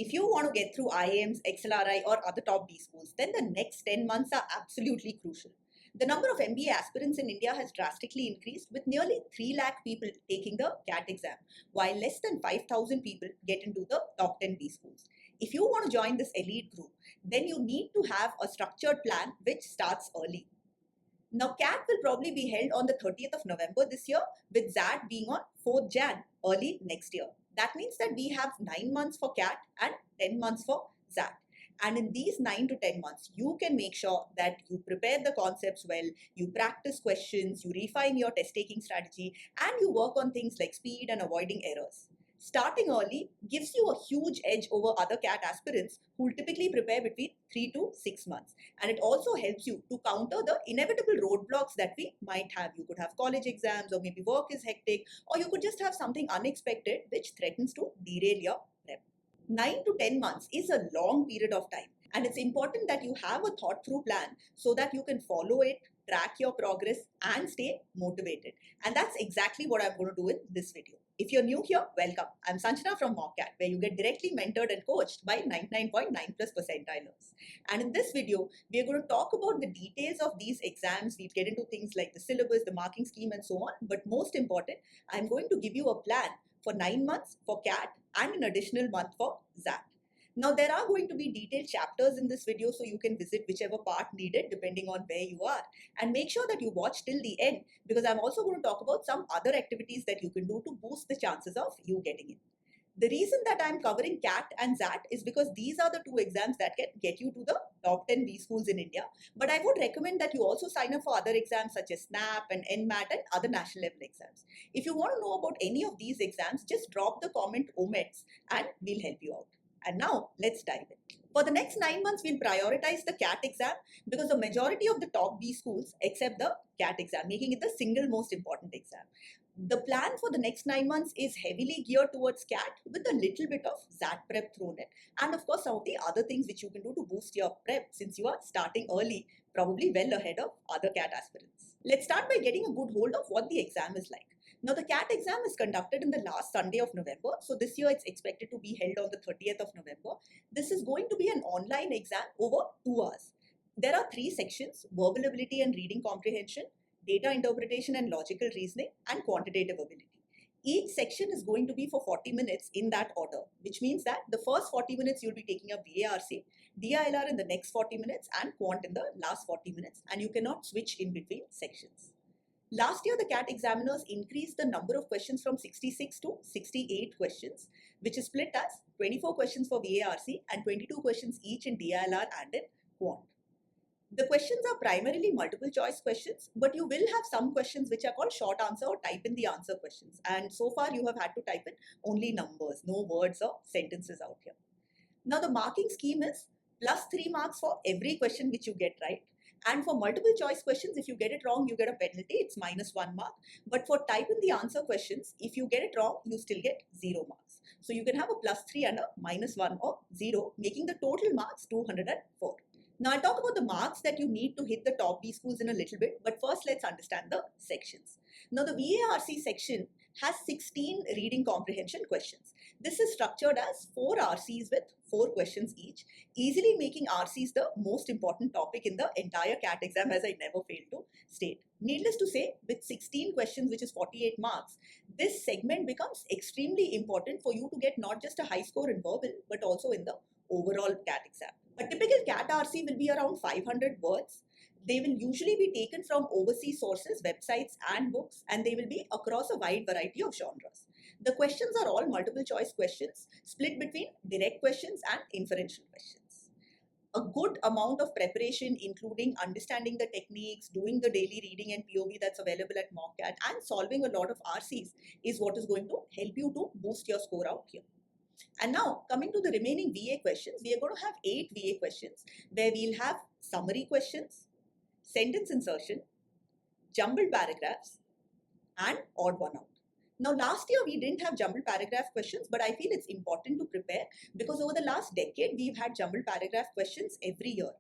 If you want to get through IIMs, XLRI, or other top B schools, then the next 10 months are absolutely crucial. The number of MBA aspirants in India has drastically increased, with nearly 3 lakh people taking the CAT exam, while less than 5,000 people get into the top 10 B schools. If you want to join this elite group, then you need to have a structured plan which starts early. Now, CAT will probably be held on the 30th of November this year, with ZAT being on 4th Jan early next year. That means that we have 9 months for CAT and 10 months for ZAT. And in these 9 to 10 months, you can make sure that you prepare the concepts well, you practice questions, you refine your test taking strategy, and you work on things like speed and avoiding errors. Starting early gives you a huge edge over other CAT aspirants who will typically prepare between 3 to 6 months. And it also helps you to counter the inevitable roadblocks that we might have. You could have college exams, or maybe work is hectic, or you could just have something unexpected which threatens to derail your prep. 9 to 10 months is a long period of time, and it's important that you have a thought through plan so that you can follow it, track your progress, and stay motivated. And that's exactly what I'm going to do in this video. If you're new here, welcome. I'm Sanchana from MockCat, where you get directly mentored and coached by 99.9+ percentilers. And in this video, we're going to talk about the details of these exams. We'll get into things like the syllabus, the marking scheme, and so on. But most important, I'm going to give you a plan for 9 months for CAT and an additional month for ZAT. Now, there are going to be detailed chapters in this video, so you can visit whichever part needed depending on where you are. And make sure that you watch till the end, because I'm also going to talk about some other activities that you can do to boost the chances of you getting in. The reason that I'm covering CAT and ZAT is because these are the two exams that can get you to the top 10 B schools in India. But I would recommend that you also sign up for other exams such as SNAP and NMAT and other national level exams. If you want to know about any of these exams, just drop the comment OMETS and we'll help you out. And now let's dive in. For the next 9 months, we'll prioritize the CAT exam because the majority of the top B schools accept the CAT exam, making it the single most important exam. The plan for the next 9 months is heavily geared towards CAT with a little bit of ZAT prep thrown in. And of course, some of the other things which you can do to boost your prep since you are starting early, probably well ahead of other CAT aspirants. Let's start by getting a good hold of what the exam is like. Now, the CAT exam is conducted in the last Sunday of November. So this year it's expected to be held on the 30th of November. This is going to be an online exam over 2 hours. There are 3 sections: verbal ability and reading comprehension, data interpretation and logical reasoning, and quantitative ability. Each section is going to be for 40 minutes in that order, which means that the first 40 minutes you'll be taking up VARC, DILR in the next 40 minutes, and Quant in the last 40 minutes, and you cannot switch in between sections. Last year, the CAT examiners increased the number of questions from 66 to 68 questions, which is split as 24 questions for VARC and 22 questions each in DILR and in Quant. The questions are primarily multiple choice questions, but you will have some questions which are called short answer or type in the answer questions. And so far, you have had to type in only numbers, no words or sentences out here. Now, the marking scheme is plus 3 marks for every question which you get right. And for multiple choice questions, if you get it wrong, you get a penalty. It's minus 1 mark. But for type in the answer questions, if you get it wrong, you still get 0 marks. So you can have a plus 3 and a minus 1 or 0, making the total marks 204. Now, I'll talk about the marks that you need to hit the top B schools in a little bit. But first, let's understand the sections. Now, the VARC section has 16 reading comprehension questions. This is structured as 4 RCs with 4 questions each, easily making RCs the most important topic in the entire CAT exam, as I never fail to state. Needless to say, with 16 questions, which is 48 marks, this segment becomes extremely important for you to get not just a high score in verbal, but also in the overall CAT exam. A typical CAT RC will be around 500 words. They will usually be taken from overseas sources, websites, and books, and they will be across a wide variety of genres. The questions are all multiple choice questions, split between direct questions and inferential questions. A good amount of preparation, including understanding the techniques, doing the daily reading and POV that's available at MockCat, and solving a lot of RCs is what is going to help you to boost your score out here. And now, coming to the remaining VA questions, we are going to have 8 VA questions where we'll have summary questions, sentence insertion, jumbled paragraphs, and odd one out. Now, last year we didn't have jumbled paragraph questions, but I feel it's important to prepare because over the last decade, we've had jumbled paragraph questions every year.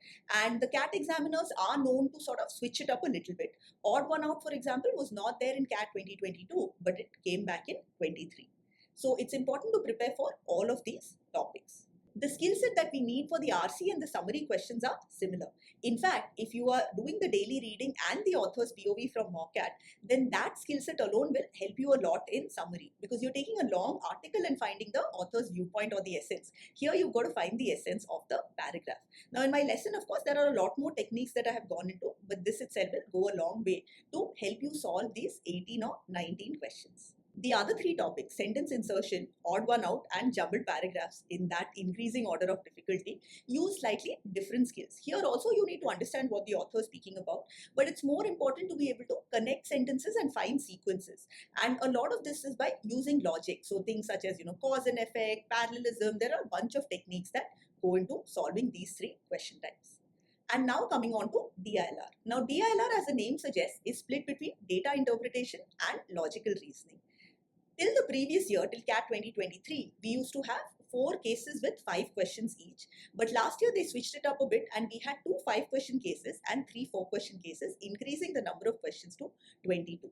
And the CAT examiners are known to sort of switch it up a little bit. Odd one out, for example, was not there in CAT 2022, but it came back in 23. So it's important to prepare for all of these topics. The skill set that we need for the RC and the summary questions are similar. In fact, if you are doing the daily reading and the author's POV from MOCAT, then that skill set alone will help you a lot in summary, because you're taking a long article and finding the author's viewpoint or the essence. Here you've got to find the essence of the paragraph. Now in my lesson, of course, there are a lot more techniques that I have gone into, but this itself will go a long way to help you solve these 18 or 19 questions. The other three topics, sentence insertion, odd one out, and jumbled paragraphs, in that increasing order of difficulty, use slightly different skills. Here also you need to understand what the author is speaking about, but it's more important to be able to connect sentences and find sequences. And a lot of this is by using logic. So things such as, cause and effect, parallelism, there are a bunch of techniques that go into solving these three question types. And now coming on to DILR. Now DILR, as the name suggests, is split between data interpretation and logical reasoning. Till the previous year, till CAT 2023, we used to have 4 cases with 5 questions each. But last year they switched it up a bit and we had 2 5-question cases and 3 4-question cases, increasing the number of questions to 22.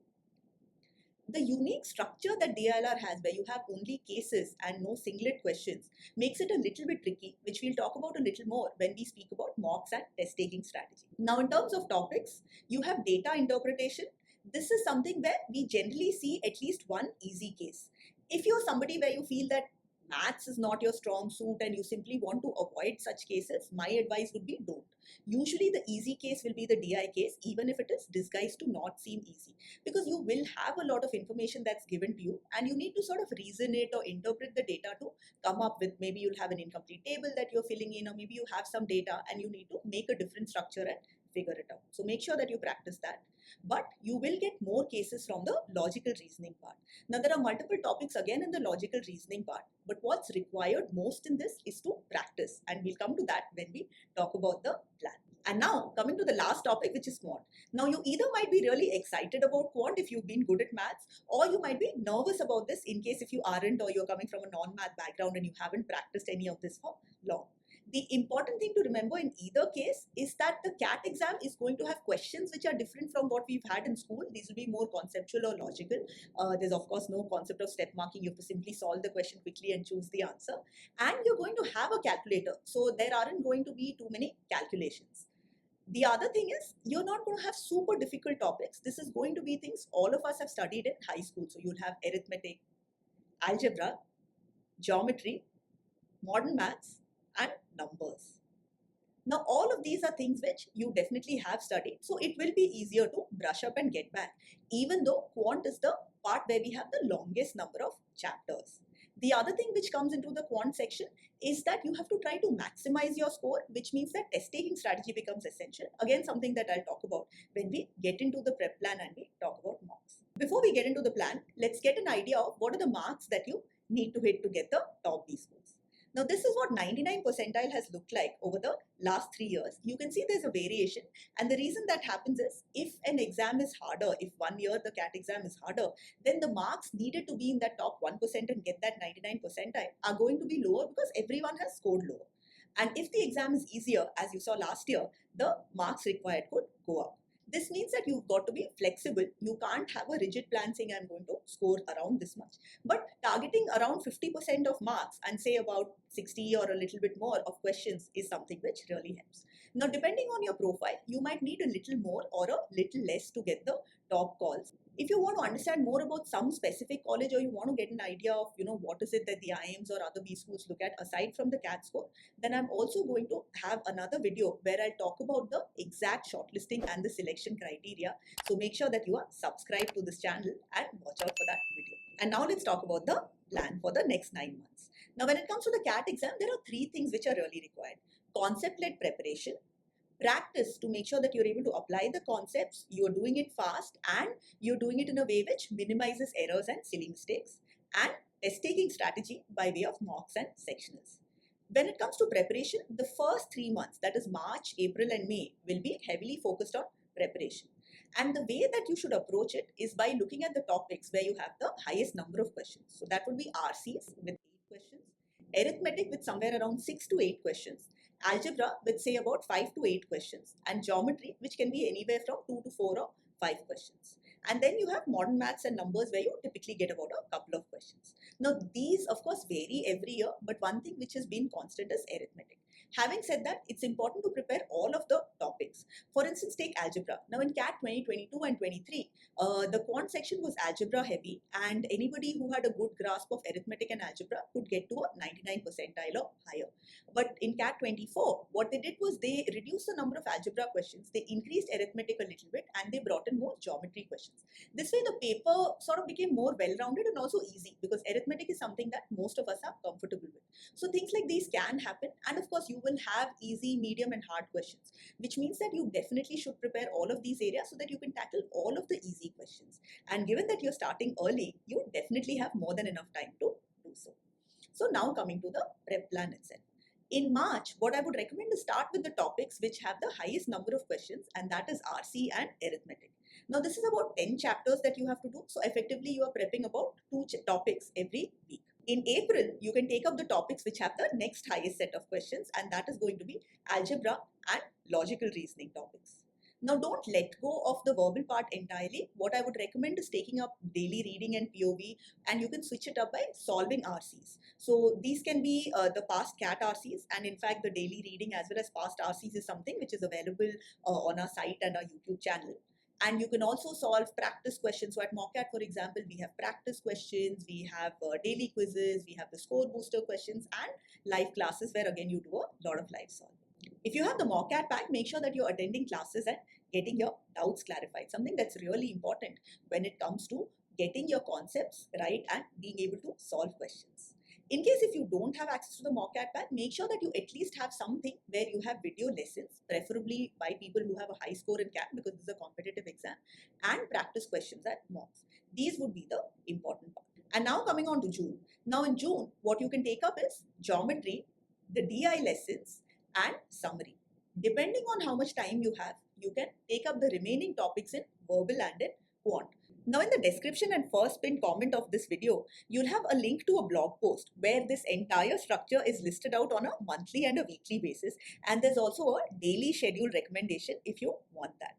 The unique structure that DILR has, where you have only cases and no singlet questions, makes it a little bit tricky, which we'll talk about a little more when we speak about mocks and test-taking strategy. Now, in terms of topics, you have data interpretation. This is something where we generally see at least one easy case. If you're somebody where you feel that maths is not your strong suit and you simply want to avoid such cases, my advice would be don't. Usually the easy case will be the DI case, even if it is disguised to not seem easy, because you will have a lot of information that's given to you and you need to sort of reason it or interpret the data to come up with, maybe you'll have an incomplete table that you're filling in, or maybe you have some data and you need to make a different structure and figure it out. So make sure that you practice that. But you will get more cases from the logical reasoning part. Now there are multiple topics again in the logical reasoning part, but what's required most in this is to practice, and we'll come to that when we talk about the plan. And now coming to the last topic, which is quant. Now you either might be really excited about quant if you've been good at maths, or you might be nervous about this in case if you aren't, or you're coming from a non-math background and you haven't practiced any of this for long. The important thing to remember in either case is that the CAT exam is going to have questions which are different from what we've had in school. These will be more conceptual or logical. There's of course no concept of step marking. You have to simply solve the question quickly and choose the answer. And you're going to have a calculator. So there aren't going to be too many calculations. The other thing is, you're not going to have super difficult topics. This is going to be things all of us have studied in high school. So you'll have arithmetic, algebra, geometry, modern maths, and numbers. Now all of these are things which you definitely have studied, so it will be easier to brush up and get back, even though quant is the part where we have the longest number of chapters. The other thing which comes into the quant section is that you have to try to maximize your score, which means that test-taking strategy becomes essential. Again, something that I'll talk about when we get into the prep plan and we talk about mocks. Before we get into the plan, let's get an idea of what are the marks that you need to hit to get the top B scores. Now this is what 99 percentile has looked like over the last 3 years. You can see there's a variation, and the reason that happens is if an exam is harder, if 1 year the CAT exam is harder, then the marks needed to be in that top 1% and get that 99 percentile are going to be lower because everyone has scored lower. And if the exam is easier, as you saw last year, the marks required could go up. This means that you've got to be flexible. You can't have a rigid plan saying I'm going to score around this much. But targeting around 50% of marks and say about 60 or a little bit more of questions is something which really helps. Now, depending on your profile, you might need a little more or a little less to get the top calls. If you want to understand more about some specific college, or you want to get an idea of, what is it that the IIMs or other B schools look at aside from the CAT score, then I'm also going to have another video where I'll talk about the exact shortlisting and the selection criteria. So make sure that you are subscribed to this channel and watch out for that video. And now let's talk about the plan for the next 9 months. Now, when it comes to the CAT exam, there are 3 things which are really required. Concept-led preparation, practice to make sure that you're able to apply the concepts, you're doing it fast, and you're doing it in a way which minimizes errors and silly mistakes, and test-taking strategy by way of mocks and sectionals. When it comes to preparation, the first 3 months, that is March, April, and May, will be heavily focused on preparation. And the way that you should approach it is by looking at the topics where you have the highest number of questions. So that would be RCs with 8 questions, arithmetic with somewhere around 6 to 8 questions, algebra with say about 5 to 8 questions, and geometry which can be anywhere from 2 to 4 or 5 questions. And then you have modern maths and numbers where you typically get about a couple of questions. Now, these of course vary every year, but one thing which has been constant is arithmetic. Having said that, it's important to prepare all of the topics. For instance, take algebra. Now in CAT 2022 and 23, the quant section was algebra heavy, and anybody who had a good grasp of arithmetic and algebra could get to a 99 percentile or higher. But in CAT 24, what they did was they reduced the number of algebra questions, they increased arithmetic a little bit, and they brought in more geometry questions. This way, the paper sort of became more well-rounded and also easy, because arithmetic is something that most of us are comfortable with. So things like these can happen, and of course, you will have easy, medium, and hard questions, which means that you definitely should prepare all of these areas so that you can tackle all of the easy questions. And given that you're starting early, you definitely have more than enough time to do so. So now coming to the prep plan itself. In March, what I would recommend is start with the topics which have the highest number of questions, and that is RC and arithmetic. Now, this is about 10 chapters that you have to do. So effectively, you are prepping about two topics every week. In April, you can take up the topics which have the next highest set of questions, and that is going to be algebra and logical reasoning topics. Now, don't let go of the verbal part entirely. What I would recommend is taking up daily reading and POV, and you can switch it up by solving RCs. So these can be the past CAT RCs, and in fact, the daily reading as well as past RCs is something which is available on our site and our YouTube channel. And you can also solve practice questions. So at MOCAT, for example, we have practice questions, we have daily quizzes, we have the score booster questions, and live classes where again you do a lot of live solving. If you have the MOCAT pack, make sure that you're attending classes and getting your doubts clarified. Something that's really important when it comes to getting your concepts right and being able to solve questions. In case if you don't have access to the MOCAT pack, make sure that you at least have something where you have video lessons, preferably by people who have a high score in CAT, because this is a competitive exam, and practice questions at mocks. These would be the important part. And now coming on to June. Now in June, what you can take up is geometry, the DI lessons, and summary. Depending on how much time you have, you can take up the remaining topics in verbal and in quant. Now in the description and first pinned comment of this video, you'll have a link to a blog post where this entire structure is listed out on a monthly and a weekly basis, and there's also a daily schedule recommendation if you want that.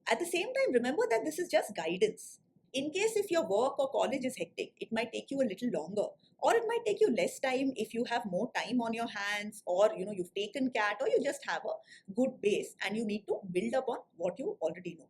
At the same time, remember that this is just guidance. In case if your work or college is hectic, it might take you a little longer, or it might take you less time if you have more time on your hands, or you've taken CAT, or you just have a good base and you need to build upon what you already know.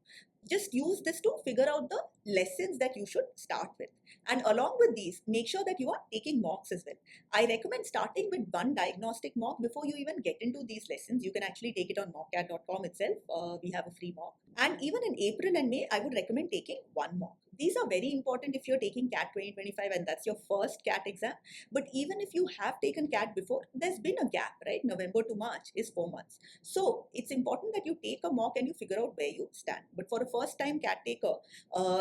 Just use this to figure out the lessons that you should start with. And along with these, make sure that you are taking mocks as well. I recommend starting with one diagnostic mock before you even get into these lessons. You can actually take it on mockcat.com itself. We have a free mock. And even in April and May, I would recommend taking one mock. These are very important if you're taking CAT 2025 and that's your first CAT exam. But even if you have taken CAT before, there's been a gap, right? November to March is 4 months. So it's important that you take a mock and you figure out where you stand. But for a first time CAT taker,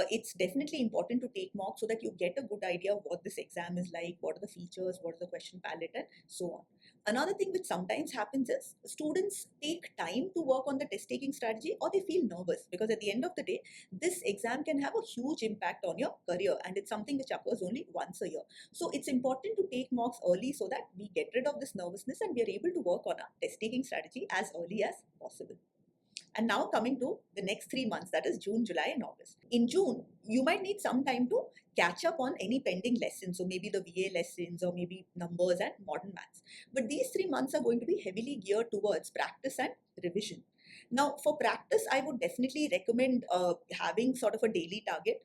it's definitely important to take mock so that you get a good idea of what this exam is like, what are the features, what is the question palette, and so on. Another thing which sometimes happens is students take time to work on the test taking strategy, or they feel nervous, because at the end of the day, this exam can have a huge impact on your career, and it's something which occurs only once a year. So it's important to take mocks early so that we get rid of this nervousness and we are able to work on our test taking strategy as early as possible. And now coming to the next 3 months, that is June, July, and August. In June, you might need some time to catch up on any pending lessons. So maybe the VA lessons or maybe numbers and modern maths. But these 3 months are going to be heavily geared towards practice and revision. Now, for practice, I would definitely recommend having sort of a daily target.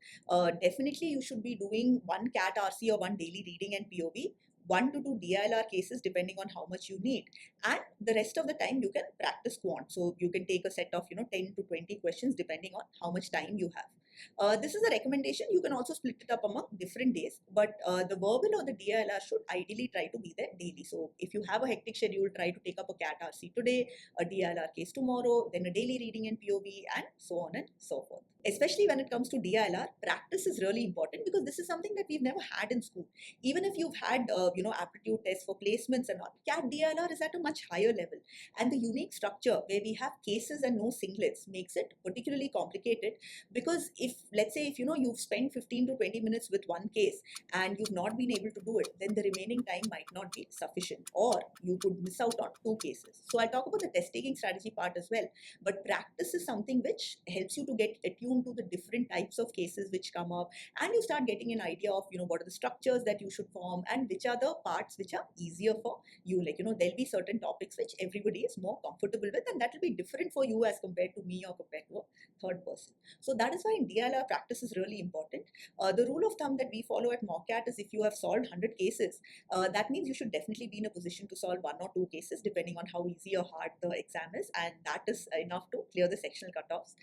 Definitely, you should be doing one CAT RC or one daily reading and POV, 1 to 2 DILR cases depending on how much you need, and the rest of the time you can practice quant. So you can take a set of 10 to 20 questions depending on how much time you have. This is a recommendation. You can also split it up among different days, but the verbal or the DILR should ideally try to be there daily. So if you have a hectic schedule, try to take up a CAT RC today, a DILR case tomorrow, then a daily reading and POV, and so on and so forth. Especially when it comes to DILR, practice is really important, because this is something that we've never had in school. Even if you've had aptitude tests for placements and all, CAT DILR is at a much higher level, and the unique structure where we have cases and no singlets makes it particularly complicated, because if let's say if you've spent 15 to 20 minutes with one case and you've not been able to do it, then the remaining time might not be sufficient, or you could miss out on two cases. So I'll talk about the test taking strategy part as well, but practice is something which helps you to get attuned to the different types of cases which come up, and you start getting an idea of what are the structures that you should form and which are the parts which are easier for you. Like there'll be certain topics which everybody is more comfortable with, and that will be different for you as compared to me or compared to a third person. So that is why in DLR practice is really important. The rule of thumb that we follow at MOCAT is if you have solved 100 cases, that means you should definitely be in a position to solve one or two cases depending on how easy or hard the exam is, and that is enough to clear the sectional cutoffs.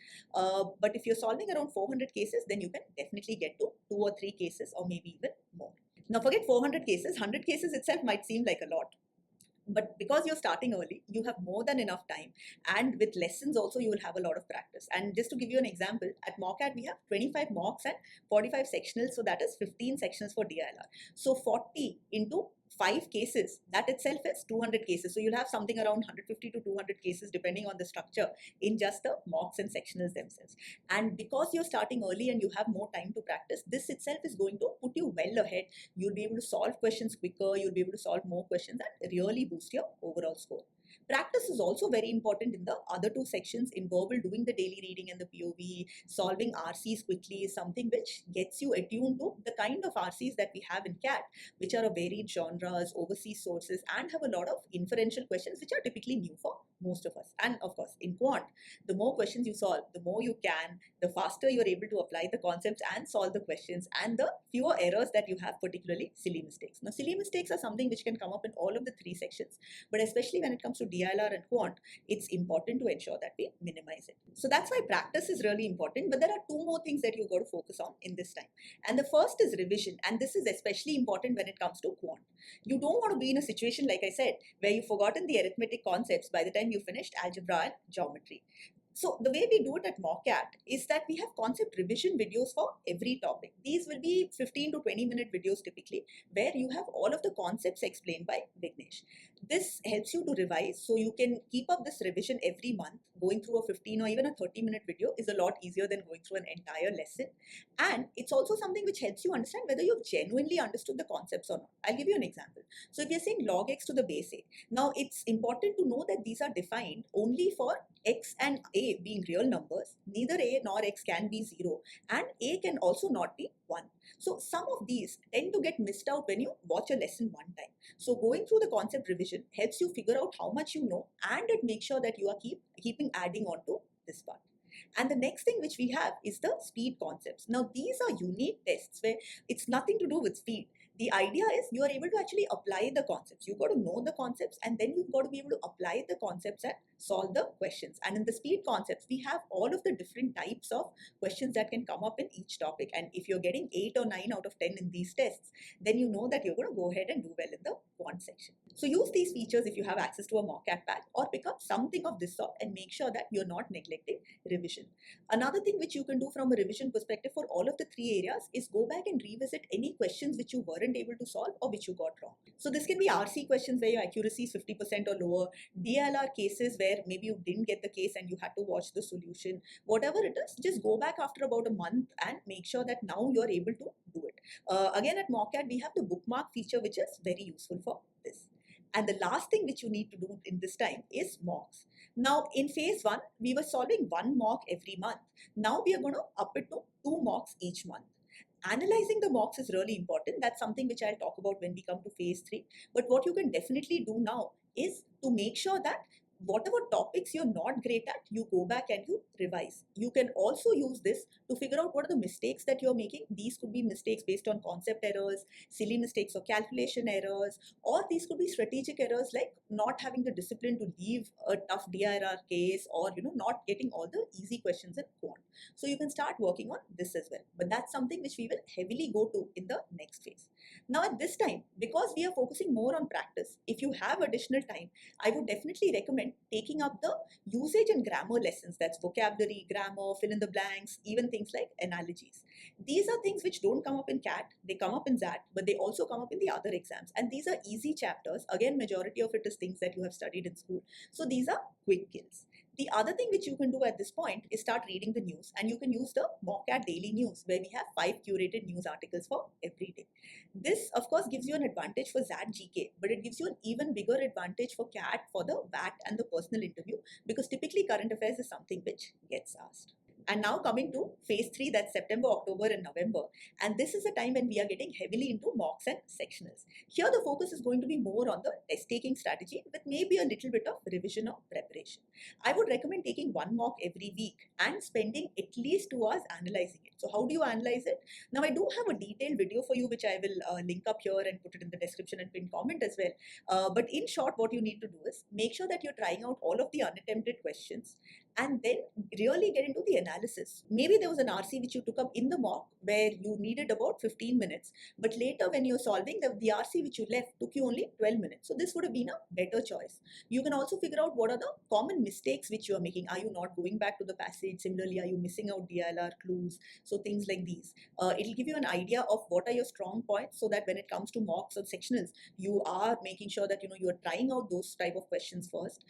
But if you're solving around 400 cases, then you can definitely get to 2 or 3 cases or maybe even more. Now forget 400 cases, 100 cases itself might seem like a lot. But because you're starting early, you have more than enough time, and with lessons also you will have a lot of practice. And just to give you an example, at MOCAT we have 25 mocks and 45 sectionals, so that is 15 sections for DILR. So 40 into 5 cases, that itself is 200 cases. So you'll have something around 150 to 200 cases depending on the structure in just the mocks and sectionals themselves. And because you're starting early and you have more time to practice, this itself is going to put you well ahead. You'll be able to solve questions quicker, you'll be able to solve more questions and really boost your overall score. Practice is also very important in the other two sections. In verbal, doing the daily reading and the POV, solving RCs quickly is something which gets you attuned to the kind of RCs that we have in CAT, which are of varied genres, overseas sources, and have a lot of inferential questions which are typically new for most of us. And of course, in quant, the more questions you solve, the more you can, the faster you're able to apply the concepts and solve the questions, and the fewer errors that you have, particularly silly mistakes. Now, silly mistakes are something which can come up in all of the three sections, but especially when it comes to DILR and quant, it's important to ensure that we minimize it. So that's why practice is really important, but there are two more things that you've got to focus on in this time. And the first is revision, and this is especially important when it comes to quant. You don't want to be in a situation, like I said, where you've forgotten the arithmetic concepts by the time you finished algebra and geometry. So the way we do it at MOCAT is that we have concept revision videos for every topic. These will be 15 to 20 minute videos typically, where you have all of the concepts explained by Vignesh. This helps you to revise, so you can keep up this revision every month. Going through a 15 or even a 30-minute video is a lot easier than going through an entire lesson. And it's also something which helps you understand whether you've genuinely understood the concepts or not. I'll give you an example. So if you're saying log x to the base a, now it's important to know that these are defined only for x and a being real numbers. Neither a nor x can be 0, and a can also not be 1. So some of these tend to get missed out when you watch a lesson one time. So going through the concept revision helps you figure out how much you know, and it makes sure that you are keeping adding on to this part. And the next thing which we have is the speed concepts. Now these are unique tests where it's nothing to do with speed. The idea is you are able to actually apply the concepts. You've got to know the concepts, and then you've got to be able to apply the concepts and solve the questions. And in the speed concepts, we have all of the different types of questions that can come up in each topic. And if you're getting 8 or 9 out of 10 in these tests, then you know that you're going to go ahead and do well in the quant section. So use these features if you have access to a MOCAT pack, or pick up something of this sort and make sure that you're not neglecting revision. Another thing which you can do from a revision perspective for all of the three areas is go back and revisit any questions which you weren't able to solve or which you got wrong. So this can be RC questions where your accuracy is 50% or lower, DLR cases where maybe you didn't get the case and you had to watch the solution. Whatever it is, just go back after about a month and make sure that now you're able to do it. Again, at MOCAT, we have the bookmark feature, which is very useful for this. And the last thing which you need to do in this time is mocks. Now, in phase 1, we were solving 1 mock every month. Now we are going to up it to 2 mocks each month. Analyzing the mocks is really important. That's something which I'll talk about when we come to phase 3. But what you can definitely do now is to make sure that whatever topics you're not great at, you go back and you revise. You can also use this to figure out what are the mistakes that you're making. These could be mistakes based on concept errors, silly mistakes or calculation errors, or these could be strategic errors like not having the discipline to leave a tough DIR case, or not getting all the easy questions in quant. So you can start working on this as well. But that's something which we will heavily go to in the next phase. Now at this time, because we are focusing more on practice, if you have additional time, I would definitely recommend taking up the usage and grammar lessons. That's vocabulary, grammar, fill in the blanks, even things like analogies. These are things which don't come up in CAT, they come up in XAT, but they also come up in the other exams. And these are easy chapters. Again, majority of it is things that you have studied in school. So these are quick kills. The other thing which you can do at this point is start reading the news, and you can use the Mockat Daily News, where we have 5 curated news articles for every day. This, of course, gives you an advantage for ZAT GK, but it gives you an even bigger advantage for CAT for the VAT and the personal interview, because typically current affairs is something which gets asked. And now coming to phase 3, that's September, October, and November. And this is a time when we are getting heavily into mocks and sectionals. Here, the focus is going to be more on the test taking strategy with maybe a little bit of revision or preparation. I would recommend taking one mock every week and spending at least 2 hours analyzing it. So, how do you analyze it? Now, I do have a detailed video for you, which I will link up here and put it in the description and pin comment as well. But in short, what you need to do is make sure that you're trying out all of the unattempted questions and then really get into the analysis. Maybe there was an RC which you took up in the mock where you needed about 15 minutes, but later when you're solving, the RC which you left took you only 12 minutes. So this would have been a better choice. You can also figure out what are the common mistakes which you are making. Are you not going back to the passage? Similarly, are you missing out DILR clues? So things like these. It'll give you an idea of what are your strong points, so that when it comes to mocks or sectionals, you are making sure that you are trying out those type of questions first.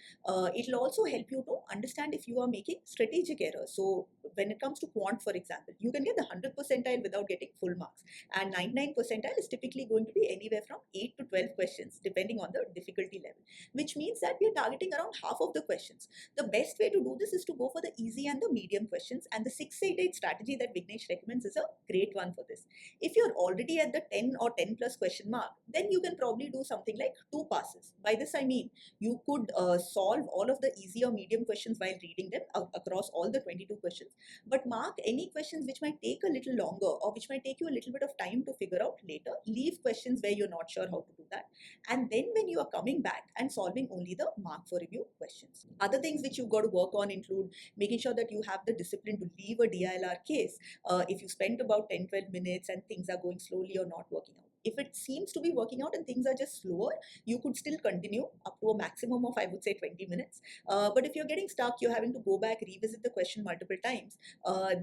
It'll also help you to understand if you are making strategic errors. So when it comes to quant, for example, you can get the 100 percentile without getting full marks, and 99 percentile is typically going to be anywhere from 8 to 12 questions depending on the difficulty level, which means that we are targeting around half of the questions. The best way to do this is to go for the easy and the medium questions, and the 688 strategy that Vignesh recommends is a great one for this. If you're already at the 10 or 10 plus question mark, then you can probably do something like 2 passes. By this I mean you could solve all of the easy or medium questions while reading them across all the 22 questions, but mark any questions which might take a little longer or which might take you a little bit of time to figure out later. Leave questions where you're not sure how to do that, and then when you are coming back and solving only the mark for review questions. Other things which you've got to work on include making sure that you have the discipline to leave a DILR case if you spend about 10-12 minutes and things are going slowly or not working out. If it seems to be working out and things are just slower, you could still continue up to a maximum of, I would say, 20 minutes. But if you're getting stuck, you're having to go back, revisit the question multiple times,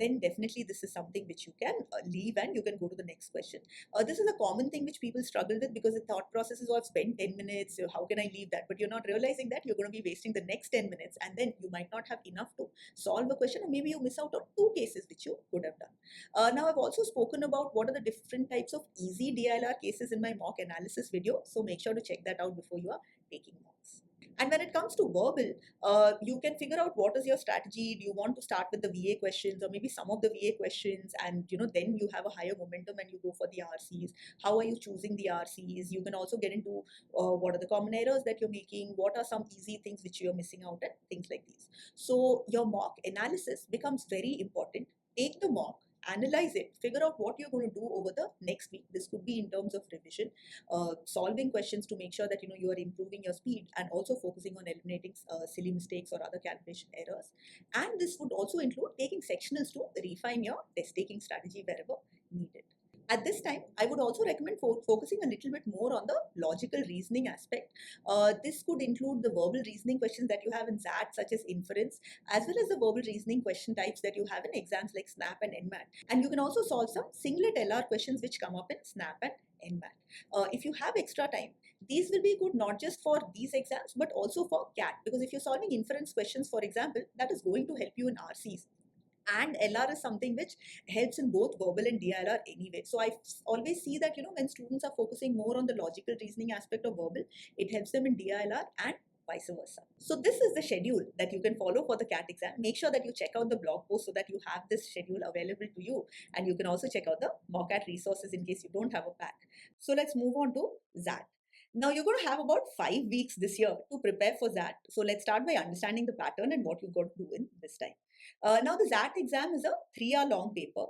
then definitely this is something which you can leave and you can go to the next question. This is a common thing which people struggle with, because the thought process is, oh, I've spent 10 minutes, so how can I leave that? But you're not realizing that you're going to be wasting the next 10 minutes, and then you might not have enough to solve a question, or maybe you miss out on 2 cases which you could have done. Now, I've also spoken about what are the different types of easy DILR cases in my mock analysis video, so make sure to check that out before you are taking mocks. And when it comes to verbal, you can figure out what is your strategy. Do you want to start with the VA questions or maybe some of the VA questions, and then you have a higher momentum and you go for the RCs? How are you choosing the RCs? You can also get into what are the common errors that you're making, what are some easy things which you're missing out, and things like these. So your mock analysis becomes very important. Take the mock, analyze it, figure out what you're going to do over the next week. This could be in terms of revision, solving questions to make sure that you are improving your speed, and also focusing on eliminating silly mistakes or other calculation errors. And this would also include taking sectionals to refine your test taking strategy wherever needed. At this time, I would also recommend focusing a little bit more on the logical reasoning aspect. This could include the verbal reasoning questions that you have in ZAT, such as inference, as well as the verbal reasoning question types that you have in exams like SNAP and NMAT. And you can also solve some singlet LR questions which come up in SNAP and NMAT. If you have extra time, these will be good not just for these exams, but also for CAT, because if you're solving inference questions, for example, that is going to help you in RCs. And LR is something which helps in both verbal and DILR anyway. So I always see that, when students are focusing more on the logical reasoning aspect of verbal, it helps them in DILR and vice versa. So this is the schedule that you can follow for the CAT exam. Make sure that you check out the blog post so that you have this schedule available to you. And you can also check out the MockCAT resources in case you don't have a pack. So let's move on to ZAT. Now you're going to have about 5 weeks this year to prepare for ZAT. So let's start by understanding the pattern and what you've got to do in this time. Now the ZAT exam is a 3-hour long paper.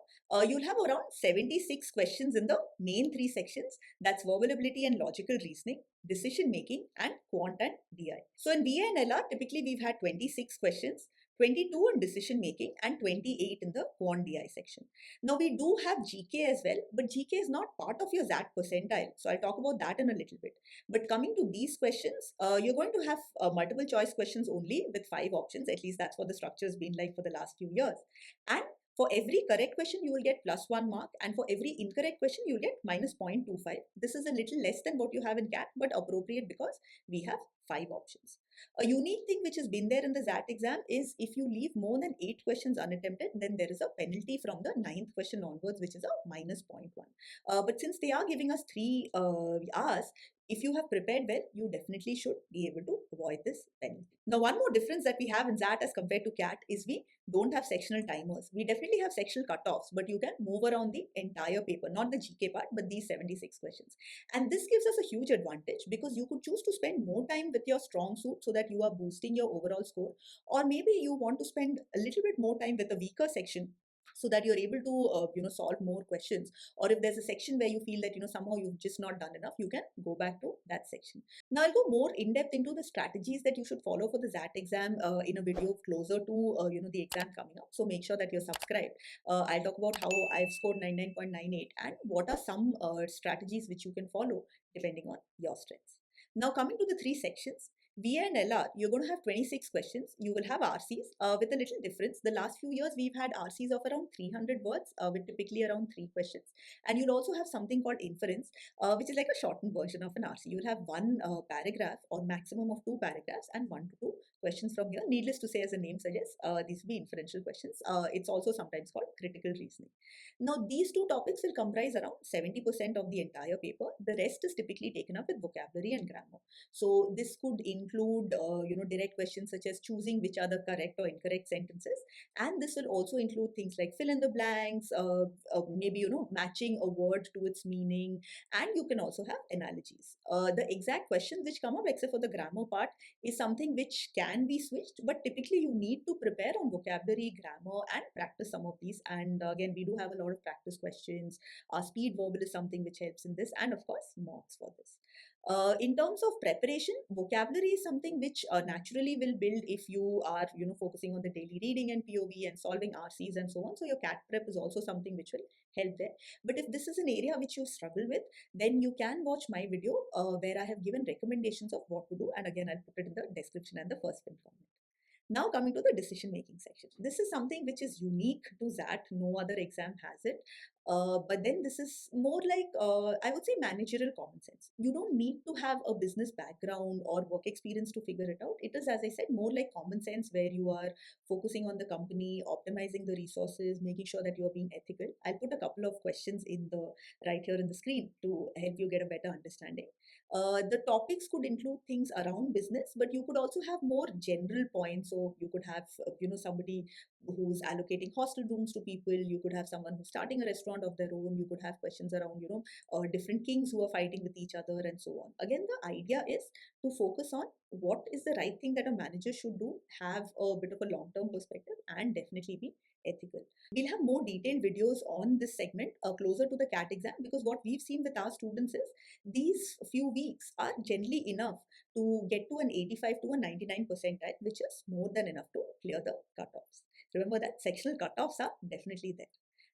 You'll have around 76 questions in the main 3 sections. That's verbal ability and logical reasoning, decision making, and quant and DI. So in BA and LR, typically we've had 26 questions, 22 in decision making, and 28 in the quant DI section. Now we do have GK as well, but GK is not part of your ZAT percentile. So I'll talk about that in a little bit. But coming to these questions, you're going to have multiple choice questions only with 5 options. At least that's what the structure has been like for the last few years. And for every correct question, you will get +1 mark, and for every incorrect question, you'll get -0.25. This is a little less than what you have in CAT, but appropriate because we have 5 options. A unique thing which has been there in the XAT exam is if you leave more than 8 questions unattempted, then there is a penalty from the ninth question onwards, which is a minus zero point 0.1. But since they are giving us 3 hours, if you have prepared well, you definitely should be able to avoid this penalty. Now, one more difference that we have in XAT as compared to CAT is we don't have sectional timers. We definitely have sectional cutoffs, but you can move around the entire paper, not the GK part, but these 76 questions. And this gives us a huge advantage because you could choose to spend more time with your strong suit so that you are boosting your overall score, or maybe you want to spend a little bit more time with a weaker section so that you're able to solve more questions, or if there's a section where you feel that somehow you've just not done enough, you can go back to that section. Now I'll go more in depth into the strategies that you should follow for the XAT exam in a video closer to the exam coming up, so make sure that you're subscribed. I'll talk about how I've scored 99.98 and what are some strategies which you can follow depending on your strengths. Now coming to the 3 sections, VA and LR, you're going to have 26 questions. You will have RCs with a little difference. The last few years, we've had RCs of around 300 words with typically around 3 questions. And you'll also have something called inference, which is like a shortened version of an RC. You'll have one paragraph or maximum of 2 paragraphs and 1 to 2 questions from here. Needless to say, as the name suggests, these will be inferential questions. It's also sometimes called critical reasoning. Now, these 2 topics will comprise around 70% of the entire paper. The rest is typically taken up with vocabulary and grammar. So this could include, direct questions such as choosing which are the correct or incorrect sentences. And this will also include things like fill in the blanks, maybe, matching a word to its meaning. And you can also have analogies. The exact questions which come up, except for the grammar part, is something which can be switched. But typically you need to prepare on vocabulary, grammar, and practice some of these. And again, we do have a lot of practice questions. Speed verbal is something which helps in this. And of course, mocks for this. In terms of preparation, vocabulary is something which naturally will build if you are, focusing on the daily reading and POV and solving RCs and so on. So your CAT prep is also something which will help there. But if this is an area which you struggle with, then you can watch my video where I have given recommendations of what to do. And again, I'll put it in the description and the first pin comment. Now coming to the decision making section. This is something which is unique to XAT. No other exam has it. But then this is more like, I would say, managerial common sense. You don't need to have a business background or work experience to figure it out. It is, as I said, more like common sense where you are focusing on the company, optimizing the resources, making sure that you are being ethical. I'll put a couple of questions in the right here in the screen to help you get a better understanding. The topics could include things around business, but you could also have more general points. So you could have, somebody who's allocating hostel rooms to people. You could have someone who's starting a restaurant of their own. You could have questions around, different kings who are fighting with each other and so on. Again, the idea is to focus on what is the right thing that a manager should do, have a bit of a long-term perspective, and definitely be ethical. We'll have more detailed videos on this segment closer to the CAT exam, because what we've seen with our students is these few weeks are generally enough to get to an 85 to a 99 percentile, which is more than enough to clear the cutoffs. Remember that sectional cutoffs are definitely there.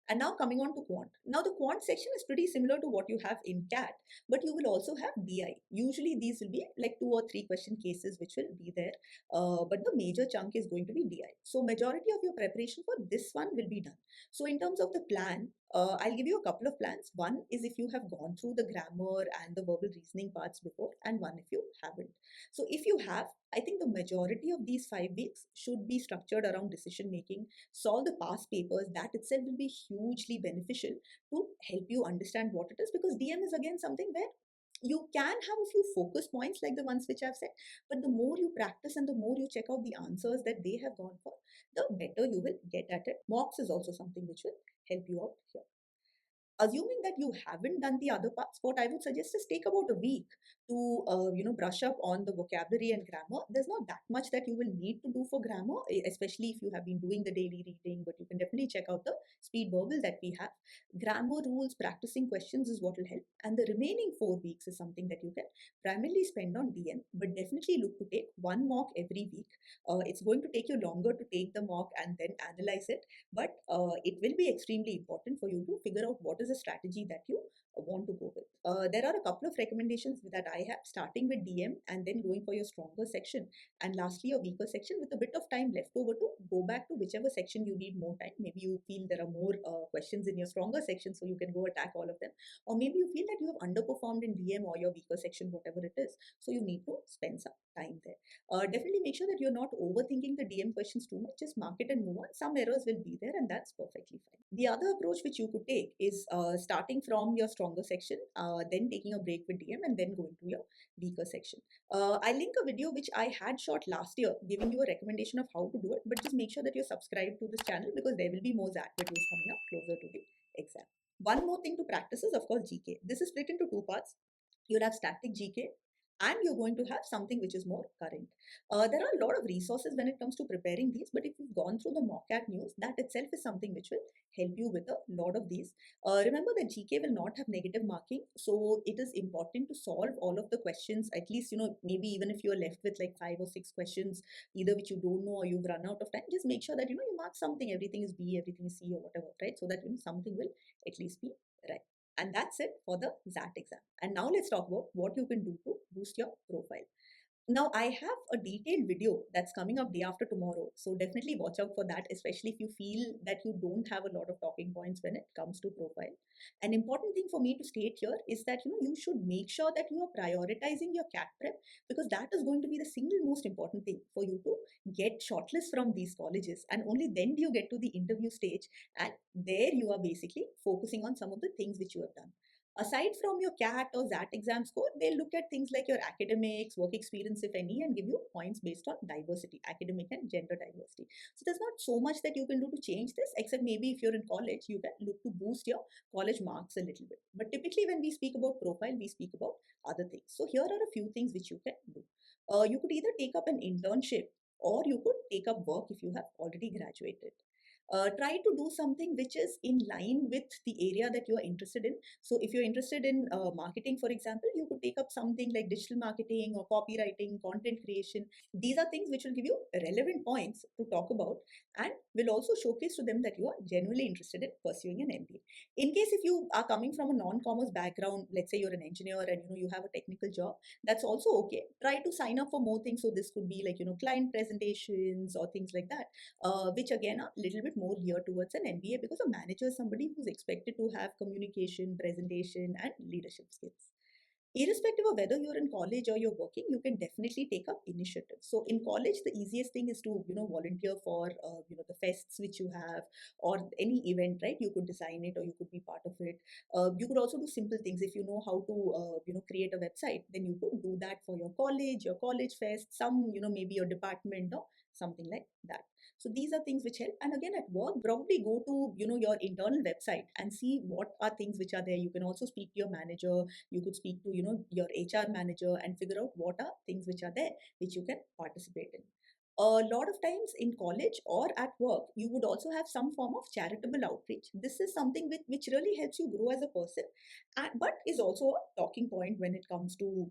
And now coming on to quant. Now the quant section is pretty similar to what you have in CAT, but you will also have DI. Usually these will be like 2 or 3 question cases which will be there, but the major chunk is going to be DI. So majority of your preparation for this one will be done. So in terms of the plan, I'll give you a couple of plans. One is if you have gone through the grammar and the verbal reasoning parts before, and one if you haven't. So if you have, I think the majority of these 5 weeks should be structured around decision making. Solve the past papers. That itself will be hugely beneficial to help you understand what it is, because DM is again something where you can have a few focus points like the ones which I've said, but the more you practice and the more you check out the answers that they have gone for, the better you will get at it. Mocks is also something which will help you out here. Assuming that you haven't done the other parts, what I would suggest is take about a week to brush up on the vocabulary and grammar. There's not that much that you will need to do for grammar, especially if you have been doing the daily reading, but you can definitely check out the speed verbal that we have. Grammar rules, practicing questions is what will help, and the remaining 4 weeks is something that you can primarily spend on DM, but definitely look to take one mock every week. It's going to take you longer to take the mock and then analyze it, but it will be extremely important for you to figure out what is a strategy that you want to go with. There are a couple of recommendations that I have, starting with DM and then going for your stronger section, and lastly a weaker section with a bit of time left over to go back to whichever section you need more time. Maybe you feel there are more questions in your stronger section, so you can go attack all of them, or maybe you feel that you have underperformed in DM or your weaker section, whatever it is, so you need to spend some time Definitely make sure that you're not overthinking the DM questions too much. Just mark it and move on. Some errors will be there, and that's perfectly fine. The other approach which you could take is starting from your stronger section, then taking a break with DM, and then going to your weaker section. I link a video which I had shot last year, giving you a recommendation of how to do it. But just make sure that you're subscribed to this channel because there will be more ZAT videos coming up closer to the exam. One more thing to practice is, of course, GK. This is split into two parts. You'll have static GK and you're going to have something which is more current. There are a lot of resources when it comes to preparing these, but if you've gone through the MOCAT news, that itself is something which will help you with a lot of these. Remember that GK will not have negative marking, so it is important to solve all of the questions, at least, maybe even if you're left with like 5 or 6 questions, either which you don't know or you've run out of time, just make sure that, you mark something, everything is B, everything is C or whatever, right? So that, something will at least be right. And that's it for the ZAT exam. And now let's talk about what you can do to boost your profile. Now, I have a detailed video that's coming up day after tomorrow. So definitely watch out for that, especially if you feel that you don't have a lot of talking points when it comes to profile. An important thing for me to state here is that, you should make sure that you are prioritizing your CAT prep, because that is going to be the single most important thing for you to get shortlist from these colleges. And only then do you get to the interview stage. And there you are basically focusing on some of the things which you have done. Aside from your CAT or ZAT exam score, they'll look at things like your academics, work experience, if any, and give you points based on diversity, academic and gender diversity. So there's not so much that you can do to change this, except maybe if you're in college, you can look to boost your college marks a little bit. But typically when we speak about profile, we speak about other things. So here are a few things which you can do. You could either take up an internship or you could take up work if you have already graduated. Try to do something which is in line with the area that you are interested in. So if you're interested in marketing, for example, you could take up something like digital marketing or copywriting, content creation. These are things which will give you relevant points to talk about and will also showcase to them that you are genuinely interested in pursuing an MBA. In case if you are coming from a non-commerce background, let's say you're an engineer and you have a technical job, that's also okay. Try to sign up for more things. So this could be like client presentations or things like that, which again are a little bit more geared towards an MBA, because a manager is somebody who's expected to have communication, presentation, and leadership skills. Irrespective of whether you're in college or you're working, you can definitely take up initiatives. So in college, the easiest thing is to volunteer for the fests which you have, or any event, right? You could design it or you could be part of it. You could also do simple things. If you know how to create a website, then you could do that for your college fest, some maybe your department or something like that. So these are things which help. And again, at work, probably go to your internal website and see what are things which are there. You can also speak to your manager. You could speak to your HR manager and figure out what are things which are there which you can participate in. A lot of times in college or at work, you would also have some form of charitable outreach. This is something which really helps you grow as a person, but is also a talking point when it comes to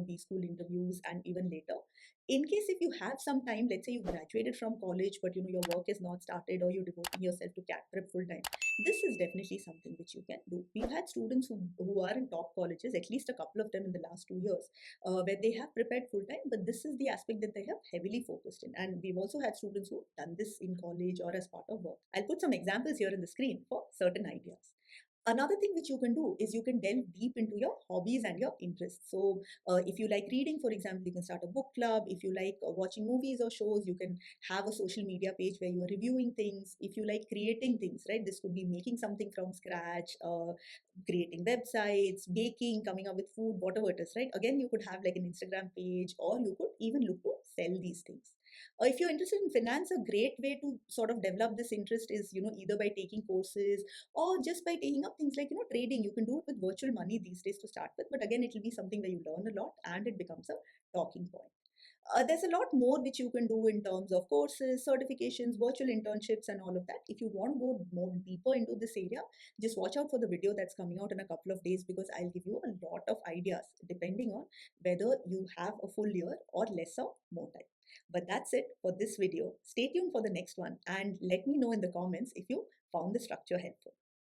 B school interviews and even later. In case if you have some time, let's say you graduated from college, but your work is not started, or you're devoting yourself to CAT prep full time, this is definitely something which you can do. We've had students who are in top colleges, at least a couple of them in the last 2 years, where they have prepared full time, but this is the aspect that they have heavily focused in. And we've also had students who've done this in college or as part of work. I'll put some examples here in the screen for certain ideas. Another thing which you can do is you can delve deep into your hobbies and your interests. So if you like reading, for example, you can start a book club. If you like watching movies or shows, you can have a social media page where you are reviewing things. If you like creating things, right, this could be making something from scratch, creating websites, baking, coming up with food, whatever it is, right? Again, you could have like an Instagram page, or you could even look to sell these things. If you're interested in finance, a great way to sort of develop this interest is either by taking courses or just by taking up things like trading. You can do it with virtual money these days to start with, but again, it will be something where you learn a lot and it becomes a talking point. There's a lot more which you can do in terms of courses, certifications, virtual internships, and all of that. If you want to go more deeper into this area, just watch out for the video that's coming out in a couple of days, because I'll give you a lot of ideas depending on whether you have a full year or less or more time. But that's it for this video. Stay tuned for the next one and let me know in the comments if you found the structure helpful.